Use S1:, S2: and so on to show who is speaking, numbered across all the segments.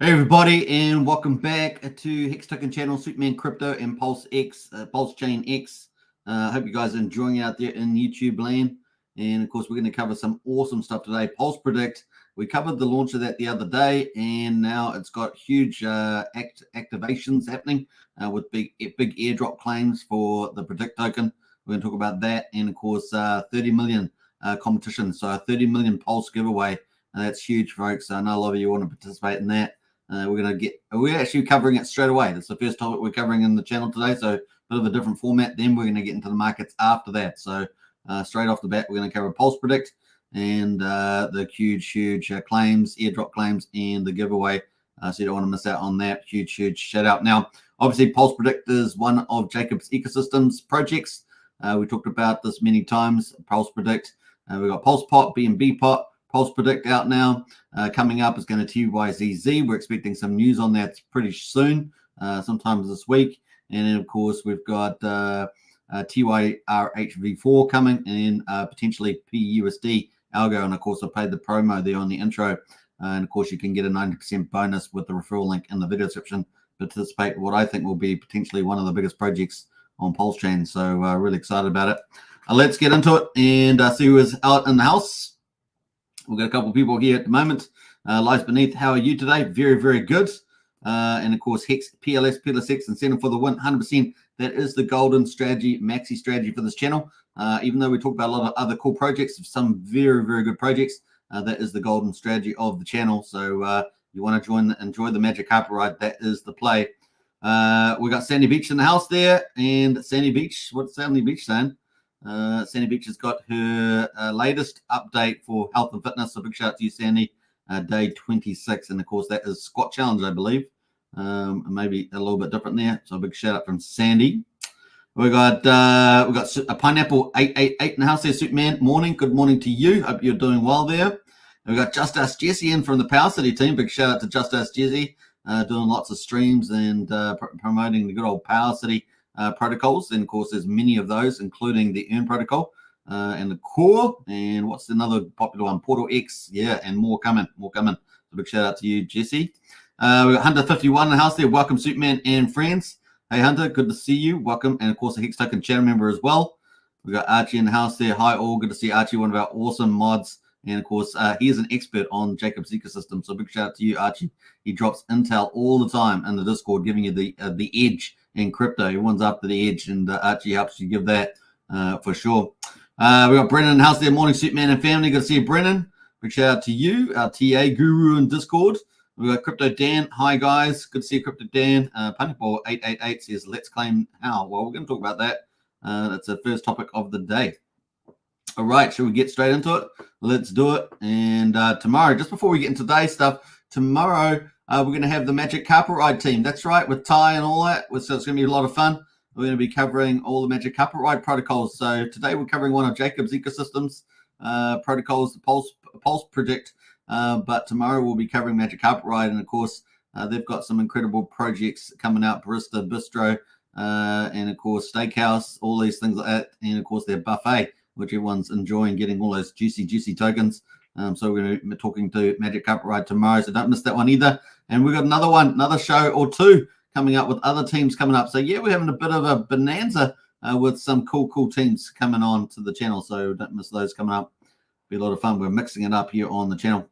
S1: Hey everybody, and welcome back to Hex Token Channel, Superman Crypto and Pulsechain X. Hope you guys are enjoying it out there in YouTube land. And of course, we're going to cover some awesome stuff today. PulsePredict, we covered the launch of that the other day, and now it's got huge activations happening with big airdrop claims for the Predict token. We're going to talk about that, and of course, 30 million competition. So a 30 million Pulse giveaway. That's huge, folks. I know a lot of you want to participate in that. We're actually covering it straight away. That's the first topic we're covering in the channel today. So a bit of a different format. Then we're going to get into the markets after that. So straight off the bat, we're going to cover PulsePredict and the huge claims, airdrop claims, and the giveaway. So you don't want to miss out on that. Huge shout out. Now, obviously, PulsePredict is one of Jacob's ecosystems projects. We talked about this many times. PulsePredict. We've got PulsePot, BNB Pot. PulsePredict out now. Coming up is going to TYZZ. We're expecting some news on that pretty soon, sometimes this week. And then, of course, we've got TYRHV4 coming, and then potentially PUSD ALGO. And, of course, I paid the promo there on the intro. And, of course, you can get a 90% bonus with the referral link in the video description. Participate in what I think will be potentially one of the biggest projects on Pulsechain. So, really excited about it. Let's get into it and see who is out in the house. We've got a couple of people here at the moment. Lies Beneath, how are you today? Very good. And of course, Hex, PLS, X, and Center for the win, 100%. That is the golden strategy, maxi strategy for this channel. Even though we talk about a lot of other cool projects, some very good projects, that is the golden strategy of the channel. So you want to enjoy the magic carpet ride. That is the play. We got Sandy Beach in the house there, and Sandy Beach. What's Sandy Beach saying? Sandy Beach has got her latest update for health and fitness. So big shout out to you, Sandy. Day 26, and of course that is squat challenge, I believe. Maybe a little bit different there. So a big shout out from Sandy. We got a Pineapple 888 in the house there, Superman. Morning, good morning to you. Hope you're doing well there. We got Just Ask Jesse in from the Power City team. Big shout out to Just Ask Jesse, doing lots of streams and promoting the good old Power City protocols. And of course, there's many of those, including the Earn protocol and the Core. And what's another popular one? Portal X, yeah, and more coming. So big shout out to you, Jesse. We got Hunter 51 in the house there. Welcome, Superman and friends. Hey, Hunter, good to see you. Welcome, and of course, a Hex Token channel member as well. We got Archie in the house there. Hi, all. Good to see Archie, one of our awesome mods. And of course, he is an expert on Jacob's ecosystem. So big shout out to you, Archie. He drops intel all the time in the Discord, giving you the edge in crypto. Everyone's after the edge, and Archie helps you give that for sure. We got Brennan in the house there. Morning, Superman and family. Good to see you, Brennan. Big shout out to you, our TA guru in Discord. We got Crypto Dan. Hi, guys. Good to see you, Crypto Dan. Puntyball 888 says, let's claim how. Well, we're going to talk about that. That's the first topic of the day. All right, shall we get straight into it? Let's do it. And tomorrow, just before we get into today's stuff, tomorrow we're going to have the Magic Carpet Ride team. That's right, with Ty and all that. So it's going to be a lot of fun. We're going to be covering all the Magic Carpet Ride protocols. So today we're covering one of Jacob's ecosystems protocols, the PulsePredict. But tomorrow we'll be covering Magic Carpet Ride. And of course, they've got some incredible projects coming out, Barista, Bistro, and of course, Steakhouse, all these things like that. And of course, their buffet, which everyone's enjoying, getting all those juicy tokens. So we're going to be talking to Magic Carpet Ride tomorrow, so don't miss that one either. And we've got another show or two coming up with other teams coming up. So yeah, we're having a bit of a bonanza with some cool teams coming on to the channel. So don't miss those coming up. Be a lot of fun. We're mixing it up here on the channel.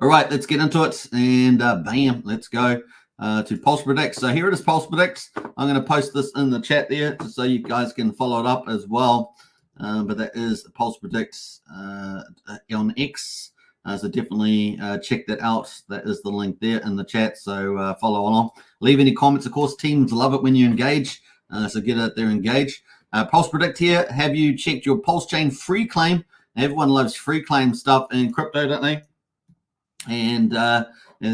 S1: All right, let's get into it. And bam, let's go to PulsePredict. So here it is, PulsePredict. I'm going to post this in the chat there so you guys can follow it up as well. But that is PulsePredict on X. So definitely check that out. That is the link there in the chat. So follow along. Leave any comments. Of course, teams love it when you engage. So get out there, engage. PulsePredict here. Have you checked your Pulsechain free claim? Everyone loves free claim stuff in crypto, don't they? And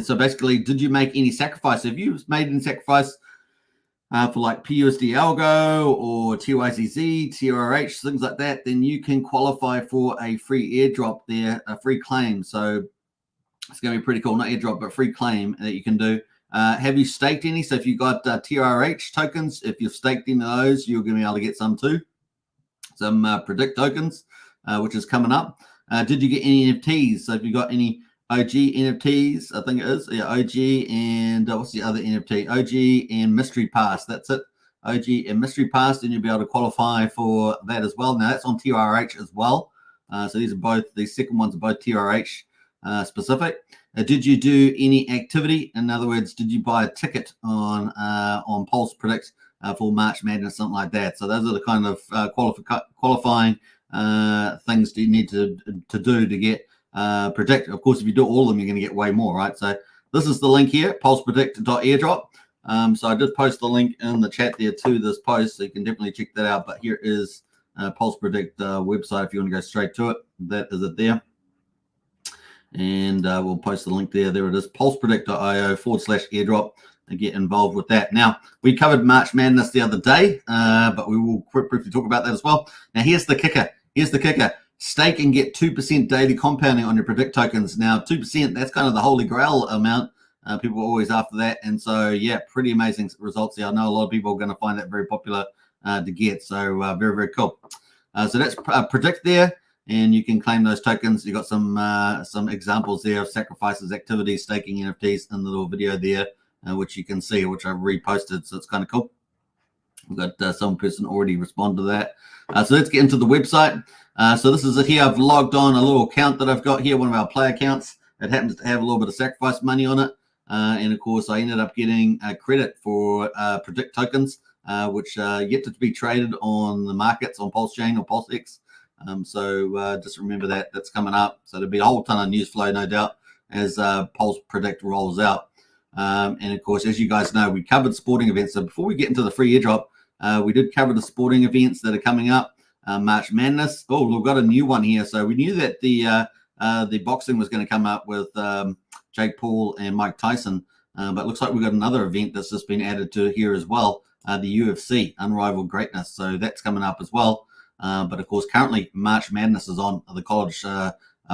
S1: so basically, did you make any sacrifice? If you made any sacrifice for like PUSD ALGO or TYZZ, TRH, things like that, then you can qualify for a free airdrop there, a free claim. So it's going to be pretty cool. Not airdrop, but free claim that you can do. Have you staked any? So if you got TRH tokens, if you've staked any of those, you're going to be able to get some too. Some Predict tokens, which is coming up. Did you get any NFTs? So if you got any OG NFTs, I think it is. Yeah, OG and what's the other NFT? OG and Mystery Pass. That's it. OG and Mystery Pass, and you'll be able to qualify for that as well. Now that's on TRH as well. So these second ones are both TRH specific. Did you do any activity? In other words, did you buy a ticket on PulsePredict for March Madness, something like that? So those are the kind of qualifying things that you need to do to get predict. Of course, if you do all of them, you're going to get way more, right? So this is the link here, PulsePredict.airdrop. So I did post the link in the chat there to this post, so you can definitely check that out. But here is PulsePredict website if you want to go straight to it. That is it there. And we'll post the link there. There it is, pulsepredict.io/airdrop, and get involved with that. Now, we covered March Madness the other day, but we will briefly talk about that as well. Now, here's the kicker. Stake and get 2% daily compounding on your Predict tokens. Now, 2%, that's kind of the holy grail amount. People are always after that. And so, yeah, pretty amazing results there. I know a lot of people are going to find that very popular to get. So, very, very cool. So that's Predict there. And you can claim those tokens. You got some examples there of sacrifices, activities, staking NFTs in the little video there, which you can see, which I've reposted. So it's kind of cool. We've got some person already respond to that. So let's get into the website. So this is it here. I've logged on a little account that I've got here, one of our player accounts. It happens to have a little bit of sacrifice money on it. And of course, I ended up getting credit for Predict tokens, which yet to be traded on the markets on Pulsechain or PulseX. So just remember that that's coming up. So there'll be a whole ton of news flow, no doubt, as PulsePredict rolls out. And of course, as you guys know, we covered sporting events. So before we get into the free airdrop, we did cover the sporting events that are coming up. March Madness. Oh, we've got a new one here. So we knew that the boxing was going to come up with Jake Paul and Mike Tyson, but looks like we've got another event that's just been added to here as well. The UFC, Unrivaled Greatness. So that's coming up as well. But of course, currently March Madness is on the college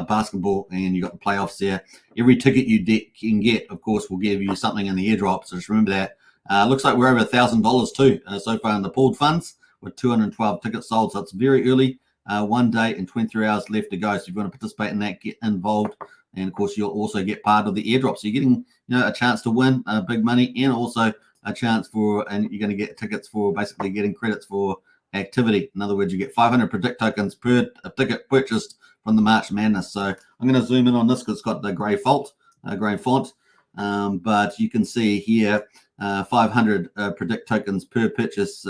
S1: basketball, and you got the playoffs there. Every ticket you can get, of course, will give you something in the airdrop. So just remember that. Looks like we're over $1,000 too so far in the pooled funds, with 212 tickets sold. So it's very early, 1 day and 23 hours left to go. So if you want to participate in that, get involved. And of course, you'll also get part of the airdrop. So you're getting, a chance to win big money, and also a chance and you're going to get tickets for basically getting credits for activity. In other words, you get 500 Predict tokens per ticket purchased from the March Madness. So I'm going to zoom in on this because it's got the gray font. But you can see here 500 Predict tokens per purchase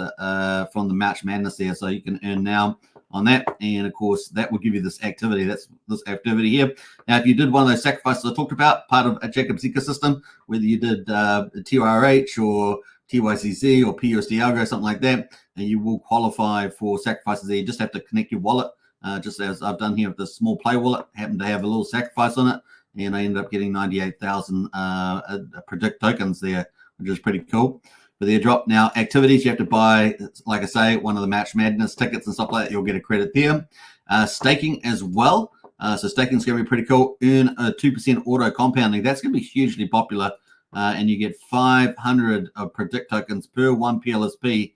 S1: from the March Madness there. So you can earn now on that. And of course, that will give you this activity. That's this activity here. Now, if you did one of those sacrifices I talked about, part of a Jacob's ecosystem, whether you did TRH or TYCC or PUSD Algo, something like that, and you will qualify for sacrifices there. You just have to connect your wallet, just as I've done here with the small play wallet. Happened to have a little sacrifice on it, and I ended up getting 98,000 Predict tokens there, which is pretty cool. For the airdrop, now activities, you have to buy, like I say, one of the March Madness tickets and stuff like that. You'll get a credit there. Staking as well. So staking is going to be pretty cool. Earn a 2% auto compounding. That's going to be hugely popular. And you get 500 Predict tokens per one PLSP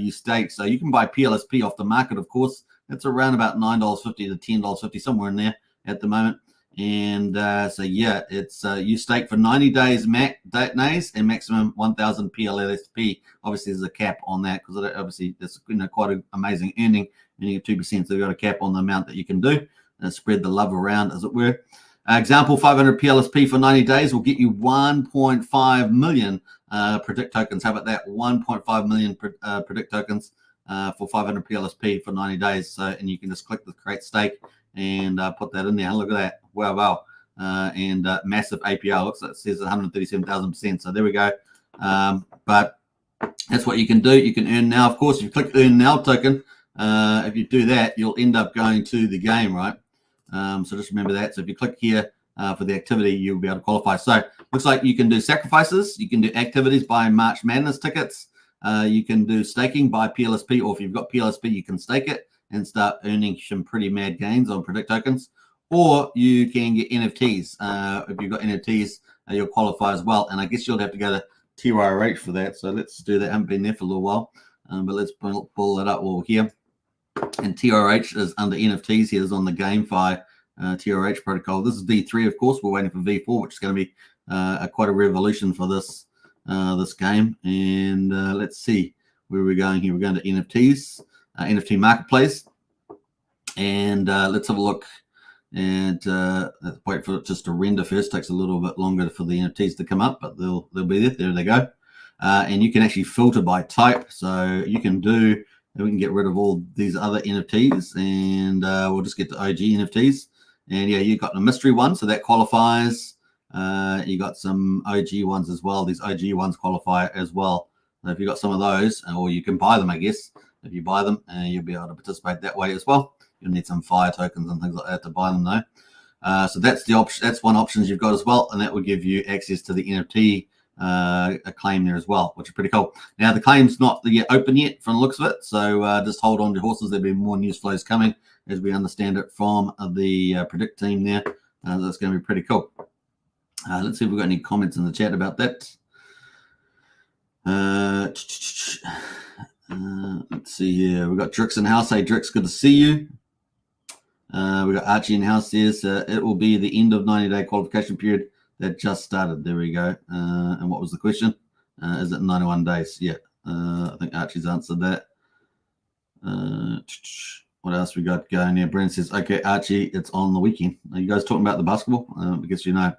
S1: you stake. So you can buy PLSP off the market, of course. That's around about $9.50 to $10.50, somewhere in there at the moment. And so, yeah, it's you stake for 90 days and maximum 1,000 PLSP. Obviously, there's a cap on that because obviously it's quite an amazing earning. And you get 2%, so you've got a cap on the amount that you can do and spread the love around, as it were. Example, 500 PLSP for 90 days will get you 1.5 million Predict tokens. How about that? 1.5 million Predict tokens for 500 PLSP for 90 days. So, and you can just click the create stake and put that in there. Look at that. Wow. And massive APR. Looks like it says 137,000%. So there we go. But that's what you can do. You can earn now. Of course, if you click earn now token, if you do that, you'll end up going to the game, right? So just remember that. So if you click here for the activity, you'll be able to qualify. So looks like you can do sacrifices. You can do activities, buy March Madness tickets. You can do staking, buy PLSP, or if you've got PLSP, you can stake it and start earning some pretty mad gains on Predict tokens. Or you can get NFTs. If you've got NFTs, you'll qualify as well. And I guess you'll have to go to TRH for that. So let's do that. I haven't been there for a little while, but let's pull that up all here. And TRH is under NFTs. Here's on the GameFi TRH protocol. This is V3, of course. We're waiting for V4, which is going to be quite a revolution for this this game. And let's see where we're going here. We're going to NFTs, NFT marketplace, and let's have a look. And let's wait for it just to render first. Takes a little bit longer for the NFTs to come up, but they'll be there. There they go. And you can actually filter by type, so you can do. We can get rid of all these other NFTs, and we'll just get the OG NFTs. And yeah, you got the mystery one, so that qualifies. You got some OG ones as well. These OG ones qualify as well. So if you got some of those, or you can buy them, I guess. If you buy them, you'll be able to participate that way as well. You'll need some fire tokens and things like that to buy them, though. So that's the option. That's one option you've got as well, and that will give you access to the NFT a claim there as well, which is pretty cool. Now the claim's not yet open yet from the looks of it, so just hold on to horses. There'll be more news flows coming as we understand it from the Predict team there. That's going to be pretty cool. Let's see if we've got any comments in the chat about that. Let's see here. We've got Drix in house. Hey Drix, good to see you. We've got Archie in house there. So it will be the end of 90-day qualification period that just started. There we go. And what was the question? Is it 91 days? Yeah. I think Archie's answered that. What else we got going here? Brent says, okay, Archie, it's on the weekend. Are you guys talking about the basketball? I guess you know.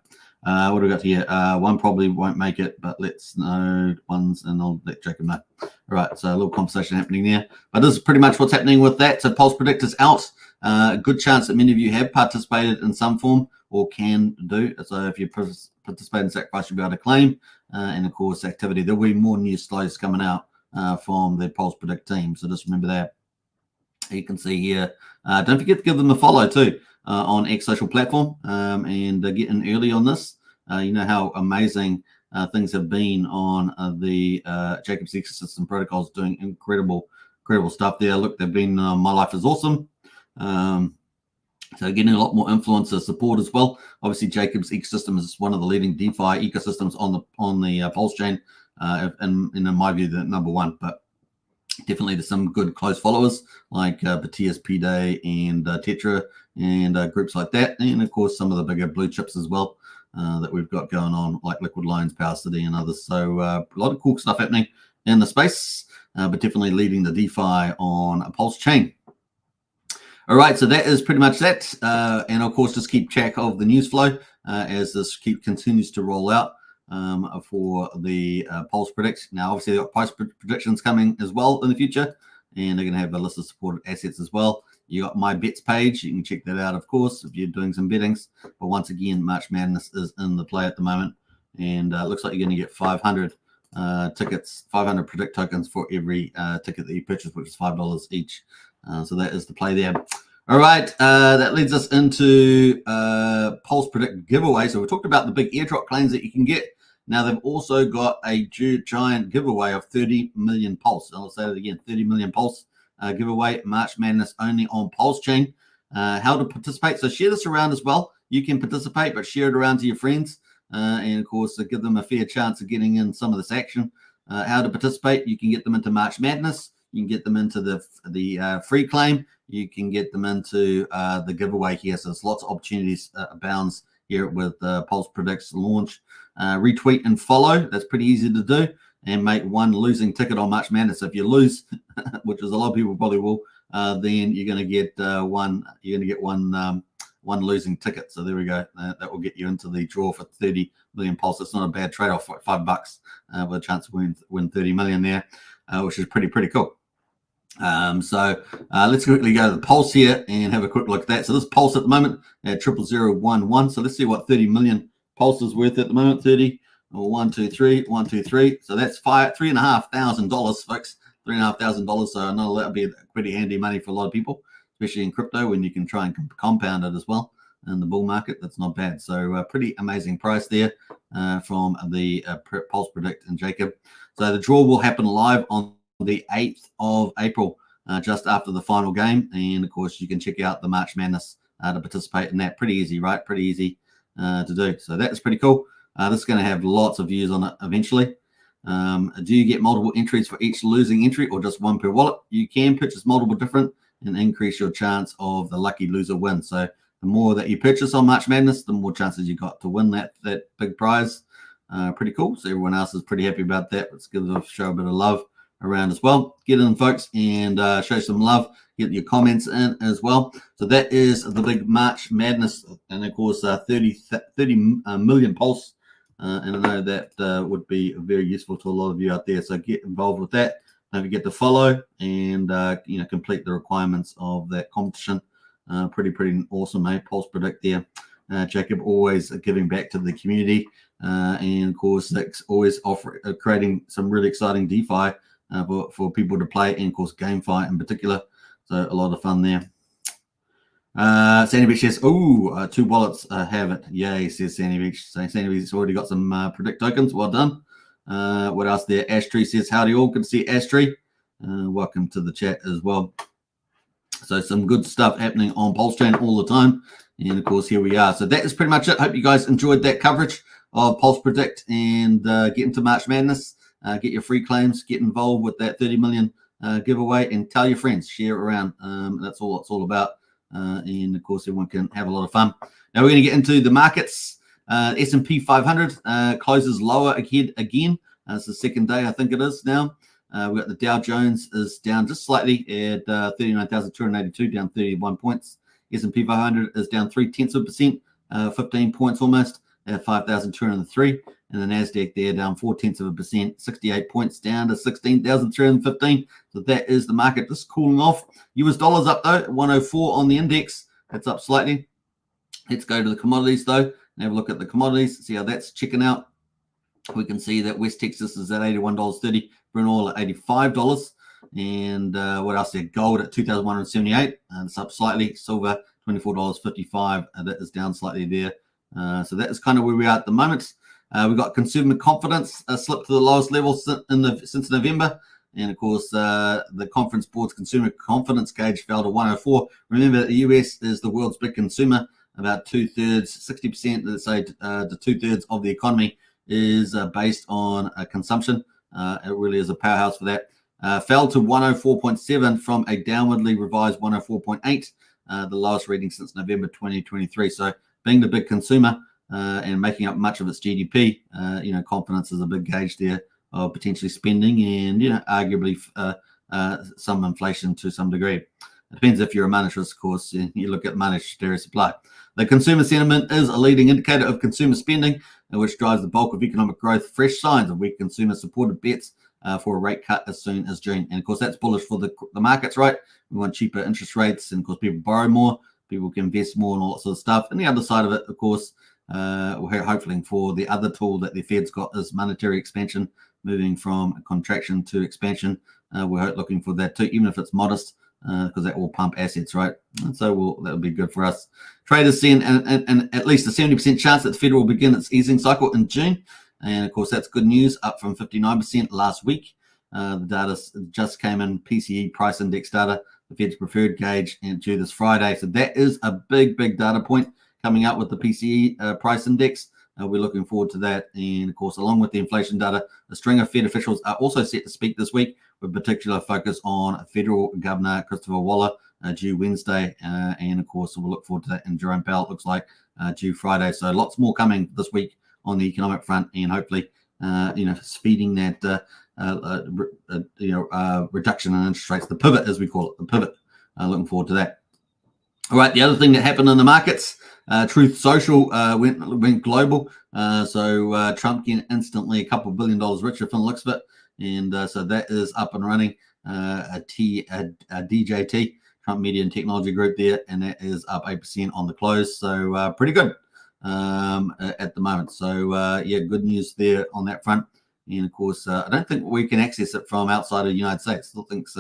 S1: What do we got here? One probably won't make it, but let's know ones, and I'll let Jacob know. All right, so a little conversation happening there. But this is pretty much what's happening with that. So PulsePredict is out. A good chance that many of you have participated in some form or can do. So if you participate in Sacrifice, you'll be able to claim. And of course, activity. There'll be more news flows coming out from the PulsePredict team. So just remember that. You can see here. Don't forget to give them a follow too on X social platform and get in early on this. You know how amazing things have been on the Jacob's ecosystem protocols, doing incredible stuff there. Look, they've been My Life is Awesome. So getting a lot more influencer support as well. Obviously, Jacob's ecosystem is one of the leading DeFi ecosystems on the Pulsechain, and in my view, the number one. But definitely there's some good close followers like Batias, P-Day, and Tetra, and groups like that. And of course, some of the bigger blue chips as well that we've got going on, like Liquid Loans, Power City, and others. So a lot of cool stuff happening in the space, but definitely leading the DeFi on a Pulsechain. All right, so that is pretty much that. And of course, just keep track of the news flow as this continues to roll out for the PulsePredict. Now, obviously, they've got price predictions coming as well in the future, and they're going to have a list of supported assets as well. You got my bets page. You can check that out, of course, if you're doing some bettings. But once again, March Madness is in the play at the moment, and it looks like you're going to get 500 tickets, 500 Predict tokens for every ticket that you purchase, which is $5 each. So that is the play there. All right, that leads us into PulsePredict giveaway. So we talked about the big airdrop claims that you can get. Now they've also got a giant giveaway of 30 million Pulse. I'll say that again, 30 million Pulse giveaway, March Madness only on Pulsechain. How to participate? So share this around as well. You can participate, but share it around to your friends. And of course, give them a fair chance of getting in some of this action. How to participate? You can get them into March Madness. You can get them into the free claim. You can get them into the giveaway here. So there's lots of opportunities abounds here with PulsePredict's launch. Retweet and follow. That's pretty easy to do. And make one losing ticket on March Madness. So if you lose, which is a lot of people probably will, then you're going to get one. You're going to get one losing ticket. So there we go. That will get you into the draw for 30 million Pulse. It's not a bad trade-off. For $5 with a chance to win 30 million there, which is pretty cool. So let's quickly go to the Pulse here and have a quick look at that. So this Pulse at the moment at 00011. So let's see what 30 million Pulse is worth at the moment. 30 or 1, 2, 3, 1, 2, 3. So that's $3,500, folks. $3,500. So I know that'll be pretty handy money for a lot of people, especially in crypto when you can try and compound it as well in the bull market. That's not bad. So pretty amazing price there from the PulsePredict and Jacob. So the draw will happen live on the 8th of April, just after the final game. And of course, you can check out the March Madness to participate in that. Pretty easy, right? Pretty easy to do. So that's pretty cool. This is going to have lots of views on it eventually. Do you get multiple entries for each losing entry or just one per wallet? You can purchase multiple different and increase your chance of the lucky loser win. So the more that you purchase on March Madness, the more chances you got to win that big prize. Pretty cool. So everyone else is pretty happy about that. Let's show a bit of love around as well. Get in, folks, and show some love. Get your comments in as well. So that is the big March Madness, and of course 30 million pulse. And I know that would be very useful to a lot of you out there. So get involved with that. Don't forget to follow and complete the requirements of that competition. Pretty awesome, eh? PulsePredict there. Jacob always giving back to the community, and of course Hex always creating some really exciting DeFi for people to play, and of course GameFi in particular. So a lot of fun there. Sandy Beach says, "Oh, 2 wallets have it." Yay, says Sandy Beach. So Sandy Beach has already got some Predict tokens. Well done. What else there? Ashtree says, "Howdy all. Good to see Ashtree. Welcome to the chat as well." So some good stuff happening on Pulsechain all the time. And of course, here we are. So that is pretty much it. Hope you guys enjoyed that coverage of PulsePredict and get into March Madness. Get your free claims. Get involved with that 30 million giveaway, and tell your friends. Share it around. That's all it's all about. And of course, everyone can have a lot of fun. Now we're going to get into the markets. S&P 500 closes lower again. It's the second day, I think it is now. We've got the Dow Jones is down just slightly at 39,282, down 31 points. S&P 500 is down 0.3%, 15 points almost, at 5,203. And the NASDAQ there down 0.4%, 68 points, down to 16,315. So that is the market just cooling off. US dollars up though, 104 on the index. That's up slightly. Let's go to the commodities though and have a look at the commodities, see how that's checking out. We can see that West Texas is at $81.30, Brent oil at $85. And what else there? Gold at 2,178, and it's up slightly. Silver, $24.55, and that is down slightly there. So that is kind of where we are at the moment. We've got consumer confidence slipped to the lowest level since November. And of course, the Conference Board's consumer confidence gauge fell to 104. Remember, the US is the world's big consumer. About 2/3, 60%, let's say, to 2/3 of the economy is based on consumption. It really is a powerhouse for that. Fell to 104.7 from a downwardly revised 104.8, the lowest reading since November 2023. So being the big consumer and making up much of its GDP, confidence is a big gauge there of potentially spending and, arguably some inflation to some degree. It depends if you're a monetarist, of course. You look at monetary supply. The consumer sentiment is a leading indicator of consumer spending, which drives the bulk of economic growth. Fresh signs of weak consumer supported bets for a rate cut as soon as June. And of course, that's bullish for the markets, right? We want cheaper interest rates, and of course, people borrow more, people can invest more, and all that sort of stuff. And the other side of it, of course, we're hoping for the other tool that the Fed's got is monetary expansion, moving from contraction to expansion. We're looking for that too, even if it's modest, because that will pump assets, right? And so that will be good for us. Traders see and at least a 70% chance that the Fed will begin its easing cycle in June. And of course, that's good news, up from 59% last week. The data just came in, PCE price index data, the Fed's preferred gauge, and due this Friday. So that is a big data point coming out with the PCE price index. We're looking forward to that. And of course, along with the inflation data, a string of Fed officials are also set to speak this week, with particular focus on Federal Governor Christopher Waller, due Wednesday. And of course, we'll look forward to that. And Jerome Powell, it looks like, due Friday. So lots more coming this week on the economic front, and hopefully, speeding that, reduction in interest rates, the pivot, as we call it, the pivot. Looking forward to that. All right, the other thing that happened in the markets, Truth Social went global. So Trump getting instantly a couple $2 billion richer from the looks of it. And so that is up and running. DJT, Trump Media and Technology Group there, and that is up 8% on the close. So pretty good at the moment. So good news there on that front. And of course, I don't think we can access it from outside of the United States. Still thinks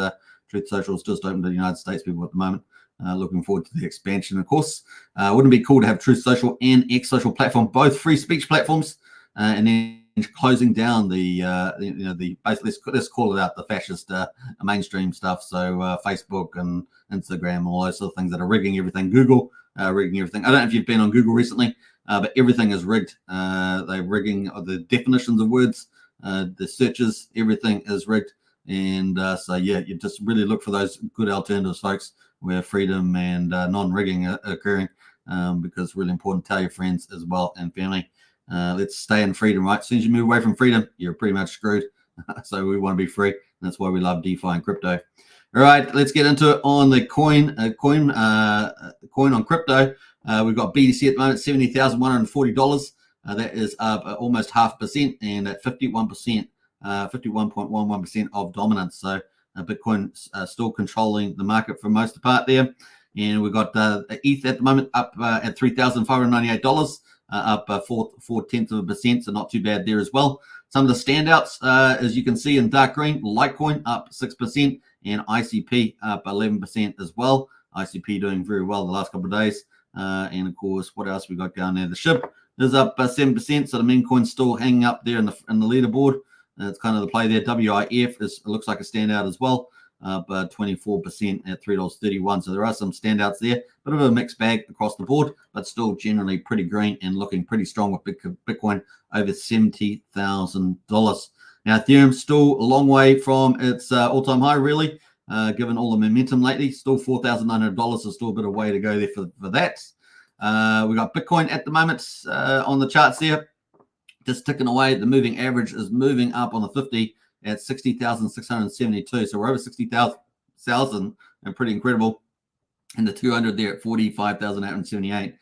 S1: Truth Social is just open to the United States people at the moment. Looking forward to the expansion, of course. Wouldn't it be cool to have Truth Social and X Social platform, both free speech platforms, and then closing down the let's call it out, the fascist mainstream stuff. So Facebook and Instagram, all those sort of things that are rigging everything. Google rigging everything. I don't know if you've been on Google recently, but everything is rigged. They're rigging the definitions of words, the searches, everything is rigged. And you just really look for those good alternatives, folks, where freedom and non-rigging are occurring. because it's really important to tell your friends as well and family. Let's stay in freedom, right? As soon as you move away from freedom, you're pretty much screwed. So we want to be free, and that's why we love DeFi and crypto. All right, let's get into it on the coin on crypto. We've got BTC at the moment, $70,140. That is up almost 0.5% and at 51%, 51.11% of dominance. So Bitcoin still controlling the market for most of the part there. And we've got ETH at the moment up at $3,598, up 0.4%, so not too bad there as well. Some of the standouts, as you can see in dark green, Litecoin up 6% and ICP up 11% as well. ICP doing very well the last couple of days. And of course, what else we got down there? The SHIB is up 7%, so the meme coin's still hanging up there in the leaderboard. It's kind of the play there. WIF looks like a standout as well, up 24% at $3.31. So there are some standouts there. Bit of a mixed bag across the board, but still generally pretty green and looking pretty strong with Bitcoin over $70,000. Now, Ethereum still a long way from its all-time high, really, given all the momentum lately. Still $4,900, so still a bit of way to go there for that. We got Bitcoin at the moment on the charts there, just ticking away. The moving average is moving up on the 50 at 60,672. So we're over 60,000 and pretty incredible. And the 200 there at 45,878.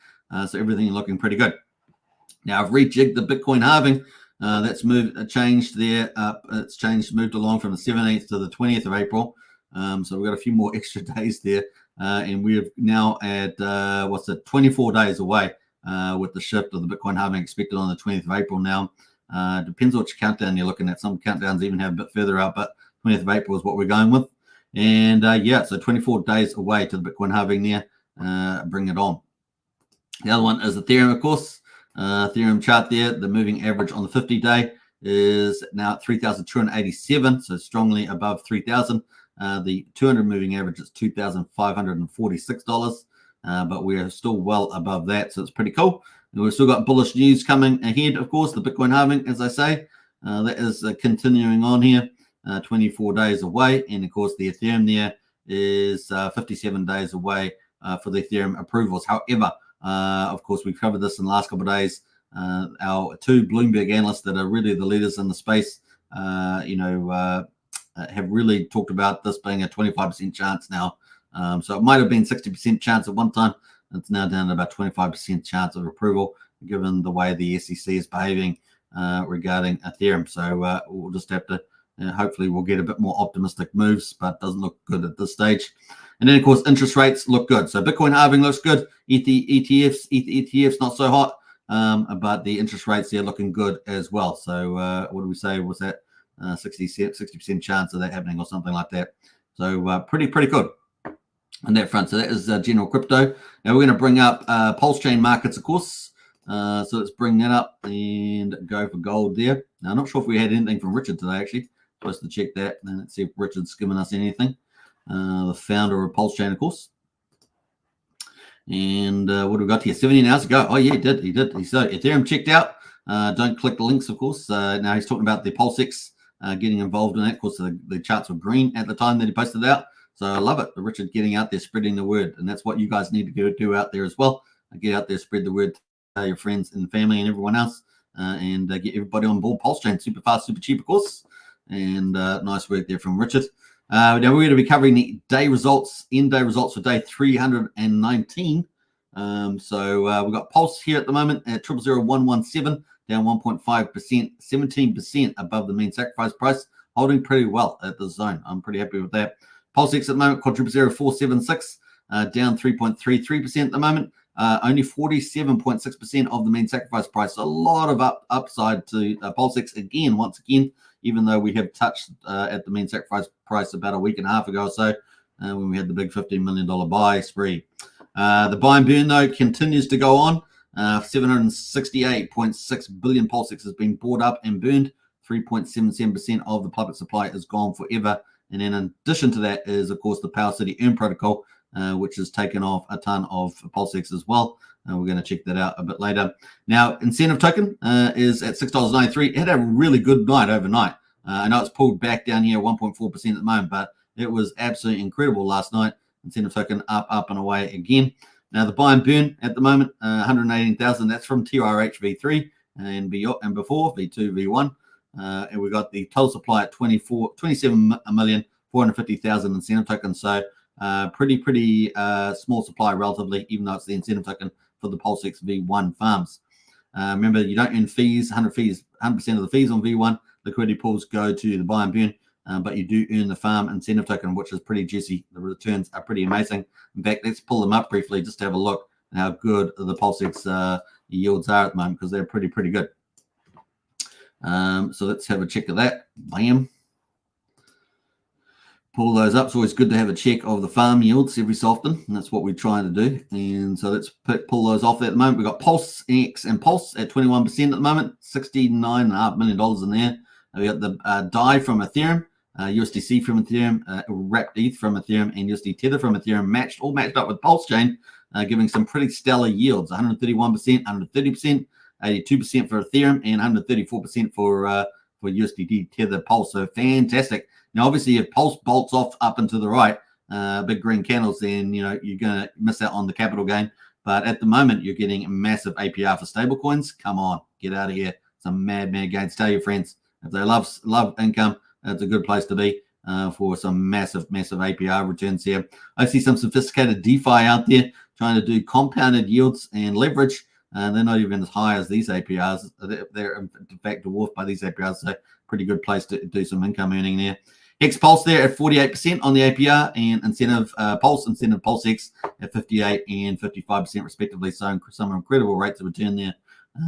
S1: So everything looking pretty good. Now I've rejigged the Bitcoin halving. That's changed there. It's changed, moved along from the 17th to the 20th of April. So we've got a few more extra days there. And we're now at 24 days away with the shift of the Bitcoin halving expected on the 20th of April now. Depends which countdown you're looking at. Some countdowns even have a bit further out, but 20th of April is what we're going with. And yeah, so 24 days away to the Bitcoin halving there. Bring it on. The other one is Ethereum, of course. Ethereum chart there, the moving average on the 50-day is now at 3,287, so strongly above 3,000. The 200 moving average is $2,546, but we're still well above that, so it's pretty cool. And we've still got bullish news coming ahead, of course, the Bitcoin halving, as I say. That is continuing on here, 24 days away. And, of course, the Ethereum there is 57 days away for the Ethereum approvals. However, of course, we've covered this in the last couple of days. Our two Bloomberg analysts that are really the leaders in the space, have really talked about this being a 25% chance now. So it might have been 60% chance at one time. It's now down to about 25% chance of approval, given the way the SEC is behaving regarding Ethereum. So we'll just have to, hopefully we'll get a bit more optimistic moves, but it doesn't look good at this stage. And then, of course, interest rates look good. So Bitcoin halving looks good. ETFs not so hot, but the interest rates there looking good as well. So what do we say? Was that 60% chance of that happening or something like that? So pretty good on that front. So that is general crypto. Now we're going to bring up Pulsechain markets, of course. So let's bring that up and go for gold there. Now I'm not sure if we had anything from Richard today, actually. Supposed to check that. And let's see if Richard's given us anything. The founder of Pulsechain, of course. And what have we got here? 17 hours ago. Oh, yeah, he did. So Ethereum checked out. Don't click the links, of course. Now he's talking about the Pulsex getting involved in that. Of course, the charts were green at the time that he posted it out. So I love it. Richard getting out there, spreading the word. And that's what you guys need to do out there as well. Get out there, spread the word to your friends and family and everyone else. And get everybody on board. Pulsechain, super fast, super cheap, of course. And nice work there from Richard. Now we're going to be covering the end-day results for day 319. So we've got Pulse here at the moment at 000117, down 1.5%, 17% above the mean sacrifice price, holding pretty well at the zone. I'm pretty happy with that. Pulsex at the moment, quadruple 0476, down 3.33% at the moment. Only 47.6% of the mean sacrifice price. So a lot of upside to Pulsex again, once again, even though we have touched at the mean sacrifice price about a week and a half ago or so, when we had the big $15 million buy spree. The buy and burn, though, continues to go on. 768.6 billion Pulsex has been bought up and burned. 3.77% of the public supply is gone forever. And then in addition to that is, of course, the Power City Earn protocol, which has taken off a ton of Pulsex as well. We're going to check that out a bit later. Now, incentive token is at $6.93. It had a really good night overnight. I know it's pulled back down here 1.4% at the moment, but it was absolutely incredible last night. Incentive token up and away again. Now the buy and burn at the moment, 118,000. That's from TRH V3 and before V2 V1. And we got the total supply at 27,450,000 incentive tokens. So pretty small supply relatively, even though it's the incentive token for the PulseX V1 farms. Remember, you don't earn fees, 100% of the fees on V1. Liquidity pools go to the buy and burn, but you do earn the farm incentive token, which is pretty juicy. The returns are pretty amazing. In fact, let's pull them up briefly just to have a look at how good the PulseX yields are at the moment, because they're pretty good. So let's have a check of that. Bam. Pull those up. It's always good to have a check of the farm yields every so often, and that's what we're trying to do. And so let's pull those off at the moment. We've got PulseX and Pulse at 21% at the moment, $69.5 million in there. We got the DAI from Ethereum, USDC from Ethereum, Wrapped ETH from Ethereum, and USD Tether from Ethereum, all matched up with Pulsechain, giving some pretty stellar yields: 131%, 130%, 82% for Ethereum, and 134% for USD Tether Pulse. So fantastic. Now, obviously, if Pulse bolts off up and to the right, big green candles, then you're going to miss out on the capital gain. But at the moment, you're getting a massive APR for stablecoins. Come on, get out of here. Some mad gains. Tell your friends, if they love income, it's a good place to be for some massive APR returns here. I see some sophisticated DeFi out there trying to do compounded yields and leverage. They're not even as high as these APRs. They're in fact dwarfed by these APRs. So pretty good place to do some income earning there. Hex Pulse there at 48% on the APR, and incentive PulseX at 58 and 55% respectively. So some incredible rates of return there.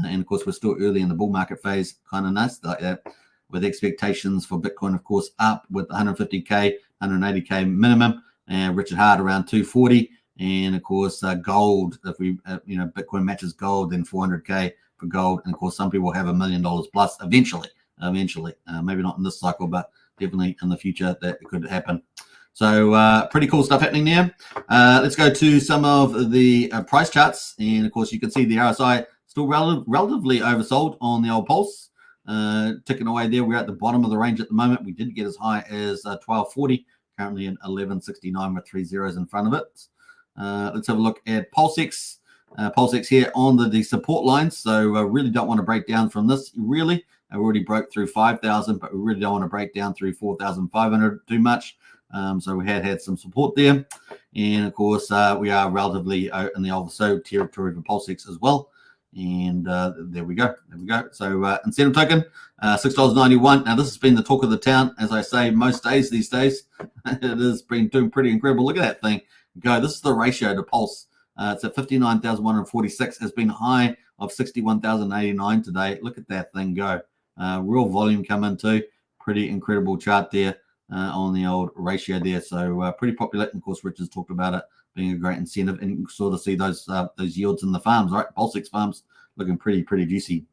S1: And of course, we're still early in the bull market phase. Kind of nice like that, with expectations for Bitcoin, of course, up with 150K, 180K minimum, and Richard Hart around 240. And of course, gold, if we, Bitcoin matches gold, then 400K for gold. And of course, some people have $1 million plus eventually. Maybe not in this cycle, but definitely in the future that could happen. So pretty cool stuff happening there. Let's go to some of the price charts. And of course, you can see the RSI still relatively oversold on the old Pulse. Ticking away there. We're at the bottom of the range at the moment. We did get as high as 1240, currently in 1169 with 3 zeros in front of it. Let's have a look at PulseX. PulseX here on the support lines. So I really don't want to break down from this. Really, I already broke through 5,000, but we really don't want to break down through 4,500 too much. So we had some support there. And of course, we are relatively in the oversold territory for PulseX as well. And there we go. So incentive token, $6.91. Now this has been the talk of the town, as I say, most days these days. It has been doing pretty incredible. Look at that thing go. This is the ratio to Pulse. It's at 59,146. Has been high of 61,089 today. Look at that thing go. Real volume coming too. Pretty incredible chart there on the old ratio there. So pretty popular. And of course, Rich has talked about it being a great incentive, and you can sort of see those yields in the farms, right? PulseX farms looking pretty juicy.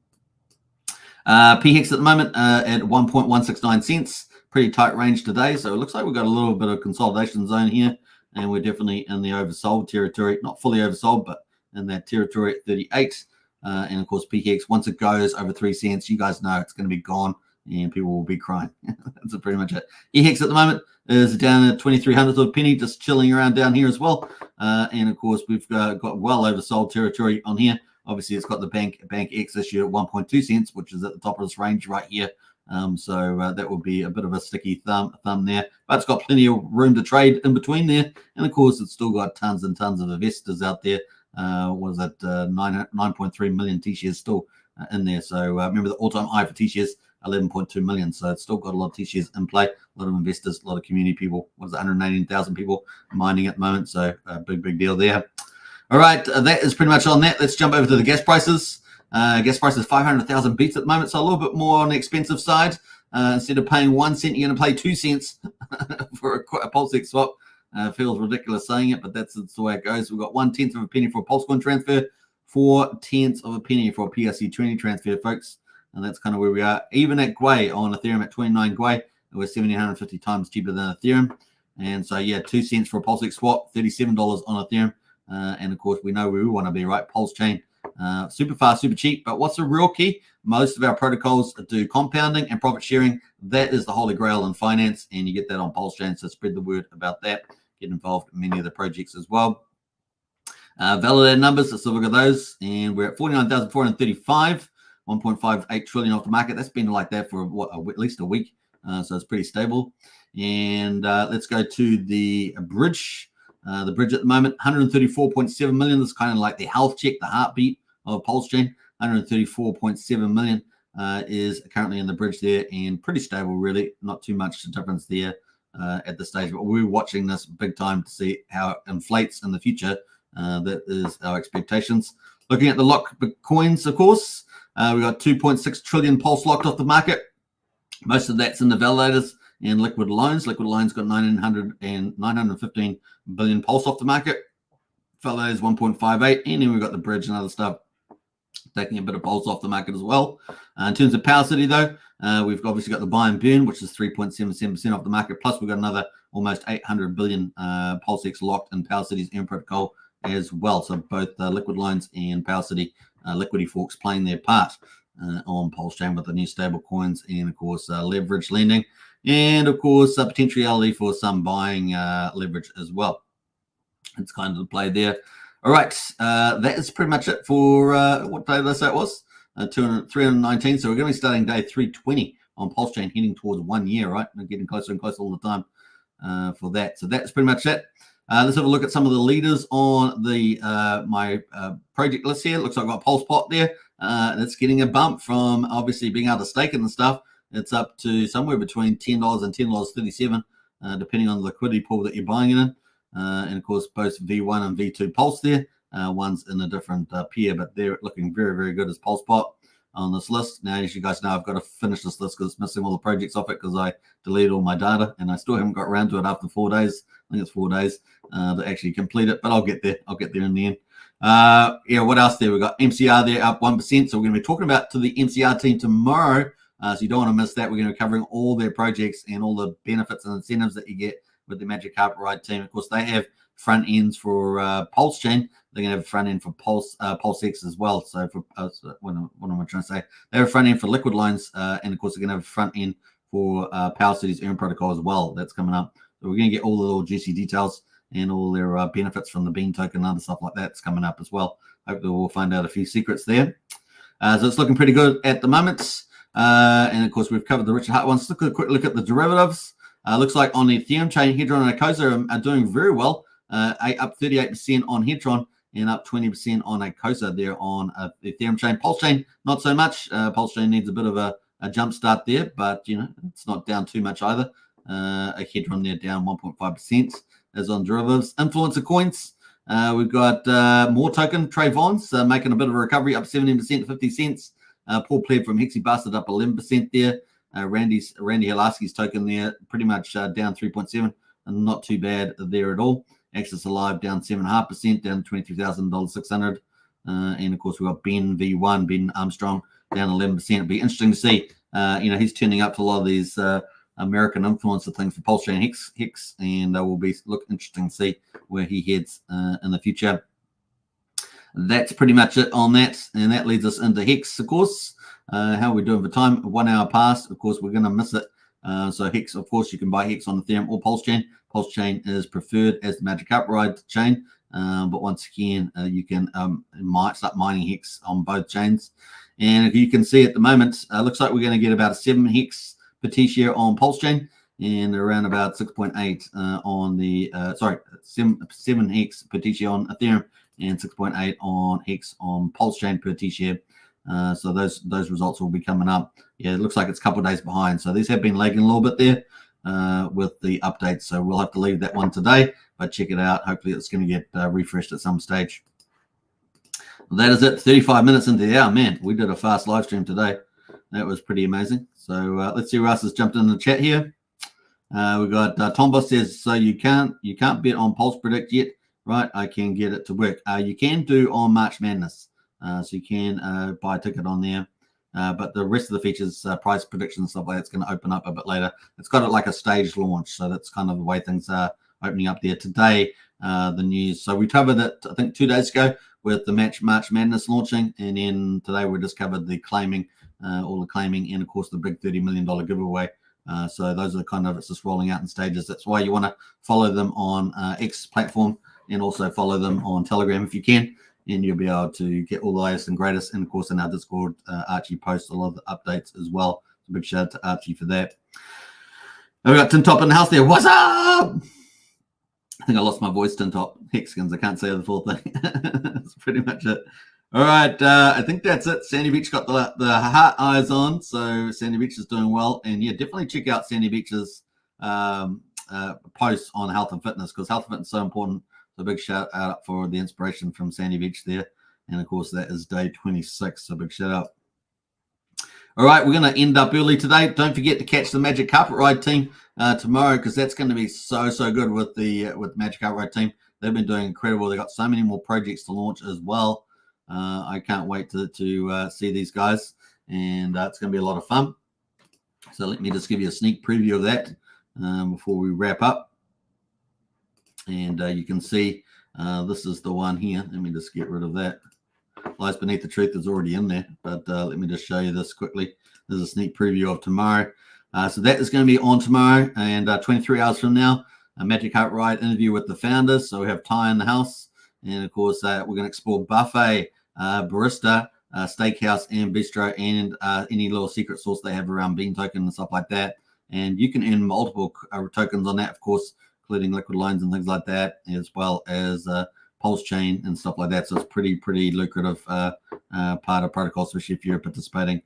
S1: PHEX at the moment at 1.169 cents. Pretty tight range today. So it looks like we've got a little bit of consolidation zone here, and we're definitely in the oversold territory. Not fully oversold, but in that territory at 38. And of course, PHEX, once it goes over 3 cents, you guys know it's going to be gone and people will be crying. That's pretty much it. EHEX at the moment is down at 2300th of a penny, just chilling around down here as well. And of course, we've got well oversold territory on here. Obviously, it's got the Bank X issue at 1.2 cents, which is at the top of this range right here. So that will be a bit of a sticky thumb there, but it's got plenty of room to trade in between there. And of course, it's still got tons and tons of investors out there. What is it? 9.3 million T-shares still in there. So remember the all-time high for T-shares, 11.2 million. So it's still got a lot of T-shares in play, a lot of investors, a lot of community people. What is it? 118,000 people mining at the moment. So big deal there. All right, that is pretty much on that. Let's jump over to the gas prices. Gas prices 500,000 beats at the moment, so a little bit more on the expensive side. Instead of paying 1 cent, you're going to pay 2 cents for a PulseX swap. Feels ridiculous saying it, but that's the way it goes. We've got 1/10 of a penny for a Pulsecoin transfer, 4/10 of a penny for a PRC20 transfer, folks. And that's kind of where we are. Even at Gwei on Ethereum at 29 Gwei, we're 1,750 times cheaper than Ethereum. And so, yeah, 2 cents for a PulseX swap, $37 on Ethereum. And of course, we know where we want to be, right? Pulsechain, super fast, super cheap. But what's the real key? Most of our protocols do compounding and profit sharing. That is the holy grail in finance, and you get that on Pulsechain. So spread the word about that. Get involved in many of the projects as well. Validated numbers, let's have a look at those. And we're at 49,435, 1.58 trillion off the market. That's been like that for at least a week. So it's pretty stable. And let's go to the bridge. The bridge at the moment, 134.7 million. That's kind of like the health check, the heartbeat of Pulsechain. 134.7 million is currently in the bridge there, and pretty stable, really. Not too much difference there at this stage. But we're watching this big time to see how it inflates in the future. That is our expectations. Looking at the lock coins, of course, we got 2.6 trillion Pulse locked off the market. Most of that's in the validators and liquid loans. Liquid loans got 915 billion Pulse off the market. Validators 1.58, and then we've got the bridge and other stuff taking a bit of Pulse off the market as well. In terms of Power City, though, we've obviously got the buy and burn, which is 3.77% off the market. Plus, we've got another almost 800 billion PulseX locked in Power City's M protocol as well. So both Liquid Loans and Power City liquidity forks playing their part on Pulsechain with the new stable coins and, of course, leverage lending. And, of course, potentiality for some buying leverage as well. It's kind of the play there. All right, that is pretty much it for what day did I say it was? 319. So we're going to be starting day 320 on Pulsechain, heading towards 1 year, right? We're getting closer and closer all the time for that. So that's pretty much it. Let's have a look at some of the leaders on the my project list here. Looks like I've got PulsePot there. That's getting a bump from obviously being able to stake it and stuff. It's up to somewhere between $10 and $10.37, depending on the liquidity pool that you're buying it in. And of course, both V1 and V2 Pulse there. One's in a different peer, but they're looking very, very good as PulsePot on this list. Now, as you guys know, I've got to finish this list because it's missing all the projects off it because I deleted all my data and I still haven't got around to it after 4 days. I think it's 4 days to actually complete it, but I'll get there. I'll get there in the end. Yeah, what else there? We've got MCR there up 1%. So we're going to be talking about to the MCR team tomorrow. So you don't want to miss that. We're going to be covering all their projects and all the benefits and incentives that you get with the Magic Carpet Ride team. Of course, they have front ends for Pulsechain. They're going to have a front end for PulseX as well. So for what am I trying to say? They have a front end for Liquid Loans, and of course, they're going to have a front end for Power City's Earn protocol as well. That's coming up. So we're going to get all the little juicy details and all their benefits from the Bean token and other stuff like that's coming up as well. Hopefully, we'll find out a few secrets there. So it's looking pretty good at the moment. And of course, we've covered the Richard Hart ones. Let's look at a quick look at the derivatives. Looks like on the Ethereum chain, Hedron and Acosa are doing very well. Up 38% on Hedron and up 20% on Acosa there on the Ethereum chain. Pulsechain, not so much. Pulsechain needs a bit of a jump start there, but you know it's not down too much either. A Hedron there down 1.5% as on derivatives. Influencer coins, we've got more token. Trayvon's making a bit of a recovery, up 17% to 50 cents. Paul Pleb from Hexy Bastard up 11% there. Randy Hilarski's token there pretty much down 3.7 and not too bad there at all. Access Alive down 7.5%, down $23,600. And of course, we've got Ben V1, Ben Armstrong down 11%. It'll be interesting to see. He's turning up to a lot of these American influencer things for Pulsechain Hex, and will look interesting to see where he heads in the future. That's pretty much it on that, and that leads us into Hex, of course. How are we doing for time? 1 hour past. Of course, we're going to miss it. So Hex, of course, you can buy Hex on Ethereum or Pulsechain. Pulsechain is preferred as the Magic Carpet Ride chain, but once again, you can start mining Hex on both chains. And if you can see at the moment, looks like we're going to get about a 7 Hex per T-share on Pulsechain and around about 6.8 on the 7 Hex per T-share on Ethereum and 6.8 on Hex on Pulsechain per T-share. So those results will be coming up. Yeah, it looks like it's a couple of days behind. So these have been lagging a little bit there with the updates. So we'll have to leave that one today, but check it out. Hopefully it's going to get refreshed at some stage. That is it. 35 minutes into the hour. Man, we did a fast live stream today. That was pretty amazing. So let's see who else has jumped in the chat here. We've got Tombo says, so you can't bet on PulsePredict yet, right? I can get it to work. You can do on March Madness. So you can buy a ticket on there. But the rest of the features, price prediction and stuff like that's going to open up a bit later. It's got it like a staged launch. So that's kind of the way things are opening up there. Today, the news. So we covered it, I think, 2 days ago with the March Madness launching. And then today we just covered the claiming, all the claiming, and of course the big $30 million giveaway. So those are kind of, it's just rolling out in stages. That's why you want to follow them on X platform. and also follow them on Telegram if you can, and you'll be able to get all the latest and greatest. And of course, in our Discord, Archie posts a lot of the updates as well. So big shout out to Archie for that. And we got Tin Top in the house there. What's up? I think I lost my voice, Tin Top. Hexkins, I can't say the full thing. That's pretty much it. All right, I think that's it. Sandy Beach got the heart eyes on, so Sandy Beach is doing well. And yeah, definitely check out Sandy Beach's posts on health and fitness, because health and fitness is so important. So big shout out for the inspiration from Sandy Beach there. And of course, that is day 26. So big shout out. All right, we're going to end up early today. Don't forget to catch the Magic Carpet Ride team tomorrow, because that's going to be so good with the Magic Carpet Ride team. They've been doing incredible. They've got so many more projects to launch as well. I can't wait to see these guys, and it's going to be a lot of fun. So let me just give you a sneak preview of that before we wrap up. And you can see this is the one here. Let me just get rid of that. Lies Beneath the Truth is already in there, but let me just show you this quickly. There's a sneak preview of tomorrow. So that is going to be on tomorrow, and 23 hours from now, a Magic Carpet Ride interview with the founders. So we have Ty in the house, and of course we're going to explore buffet, barista, steakhouse, and bistro, and any little secret sauce they have around bean token and stuff like that. And you can earn multiple tokens on that, of course, including liquid loans and things like that, as well as Pulsechain and stuff like that. So it's pretty lucrative part of protocols, especially if you're participating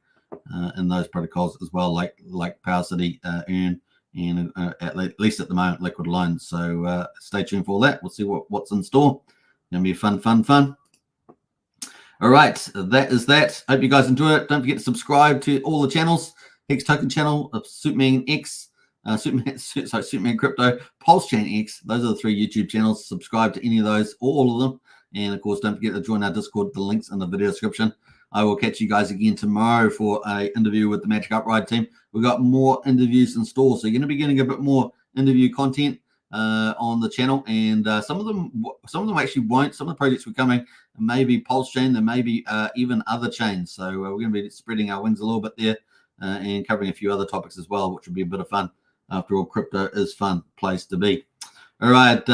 S1: in those protocols as well, like Power City, Earn, and at least at the moment, liquid loans. So stay tuned for all that. We'll see what's in store. Gonna be fun. All right, that is that. Hope you guys enjoy it. Don't forget to subscribe to all the channels. Hex Token channel, Superman X, Superman Crypto, Pulsechain X. Those are the 3 YouTube channels. Subscribe to any of those, or all of them. And of course, don't forget to join our Discord. The link's in the video description. I will catch you guys again tomorrow for an interview with the Magic Carpet Ride team. We've got more interviews in store, so you're going to be getting a bit more interview content on the channel. And some of them actually won't. Some of the projects we're coming, maybe Pulsechain, there may be even other chains. So we're going to be spreading our wings a little bit there and covering a few other topics as well, which will be a bit of fun. After all, crypto is fun place to be. All right,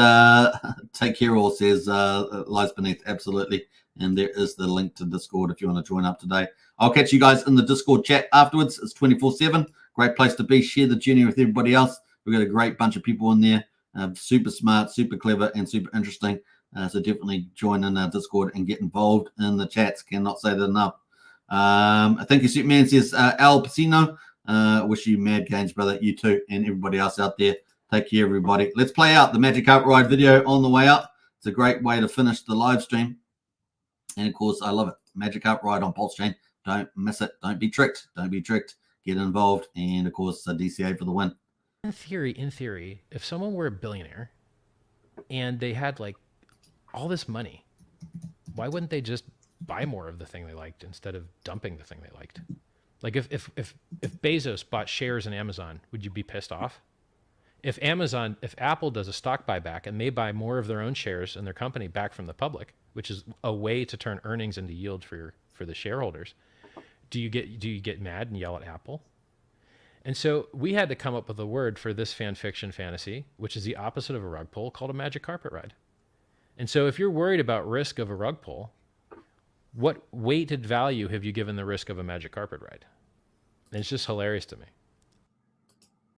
S1: take care all, says Lies Beneath, absolutely. And there is the link to Discord if you want to join up today. I'll catch you guys in the Discord chat afterwards. It's 24/7. Great place to be. Share the journey with everybody else. We've got a great bunch of people in there. Super smart, super clever, and super interesting. So definitely join in our Discord and get involved in the chats. Cannot say that enough. Thank you, Superman, says Al Pacino. Wish you mad gains, brother. You too, and everybody else out there. Take care, everybody. Let's play out the Magic Carpet Ride video on the way up. It's a great way to finish the live stream. And of course, I love it. Magic Carpet Ride on Pulsechain. Don't miss it. Don't be tricked. Don't be tricked. Get involved. And of course, DCA for the win.
S2: In theory, if someone were a billionaire and they had like all this money, why wouldn't they just buy more of the thing they liked instead of dumping the thing they liked? Like if Bezos bought shares in Amazon, would you be pissed off? If Apple does a stock buyback and they buy more of their own shares in their company back from the public, which is a way to turn earnings into yield for the shareholders, do you get mad and yell at Apple? And so we had to come up with a word for this fan fiction fantasy, which is the opposite of a rug pull, called a Magic Carpet Ride. And so if you're worried about risk of a rug pull, what weighted value have you given the risk of a Magic Carpet Ride? And it's just hilarious to me.